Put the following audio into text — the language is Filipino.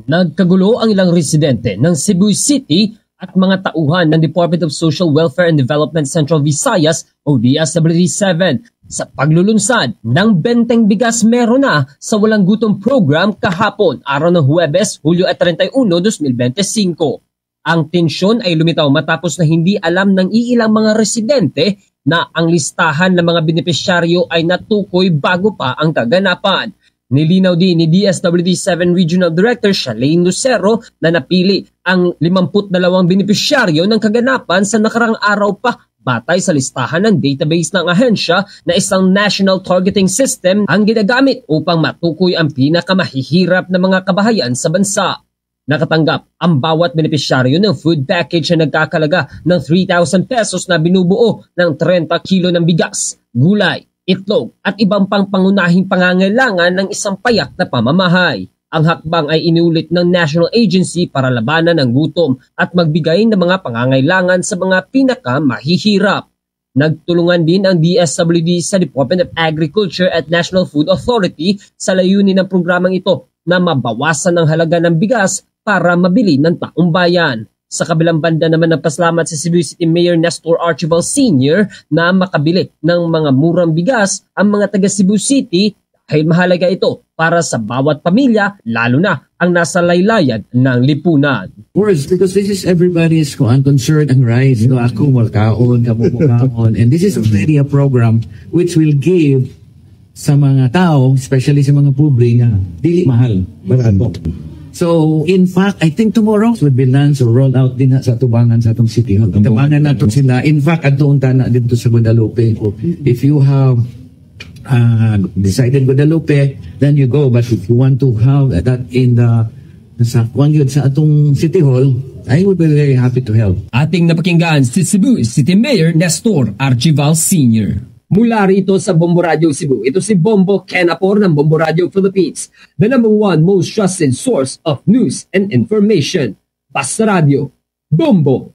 Nagkagulo ang ilang residente ng Cebu City at mga tauhan ng Department of Social Welfare and Development Central Visayas o DSWD-7 sa paglulunsad ng benteng bigas meron na sa walang gutom program kahapon araw ng Huwebes, Hulyo 31, 2025. Ang tensyon ay lumitaw matapos na hindi alam ng iilang mga residente na ang listahan ng mga benepisyaryo ay natukoy bago pa ang kaganapan. Nilinaw din ni DSWD-7 Regional Director Shalane Lucero na napili ang 52 benepisyaryo ng kaganapan sa nakarang araw pa batay sa listahan ng database ng ahensya na isang national targeting system ang ginagamit upang matukoy ang pinakamahihirap na mga kabahayan sa bansa. Nakatanggap ang bawat benepisyaryo ng food package na nagkakalaga ng 3,000 pesos na binubuo ng 30 kilo ng bigas, gulay, itlog at ibang pang pangunahing pangangailangan ng isang payak na pamamahay. Ang hakbang ay iniulit ng National Agency para labanan ng gutom at magbigay ng mga pangangailangan sa mga pinakamahihirap. Nagtulungan din ang DSWD sa Department of Agriculture at National Food Authority sa layunin ng programang ito na mabawasan ang halaga ng bigas para mabili ng taong bayan. Sa kabilang banda naman nagpasalamat si Cebu City Mayor Nestor Archibald Sr. na makabili ng mga murang bigas ang mga taga Cebu City dahil mahalaga ito para sa bawat pamilya, lalo na ang nasa laylayan ng lipunan. Of course, because this is everybody's concern and rights. No, ako malkaon, kamukaon. And this is already a program which will give sa mga tao, especially sa mga pobre, dili mahal, barato. So, in fact, I think tomorrow would be launched or rolled out din sa Tubangan sa atong City Hall. Tubangan nato sila. In fact, adoon na dito sa Guadalupe. If you have decided Guadalupe, then you go. But if you want to have that in the sa atong City Hall, I would be very happy to help. Ating napakinggan si Cebu City Mayor Nestor Archibald Sr. Mula rito sa Bombo Radio Cebu, ito si Bombo Ken Apor ng Bombo Radio Philippines, the #1 most trusted source of news and information. Basta Radio, Bombo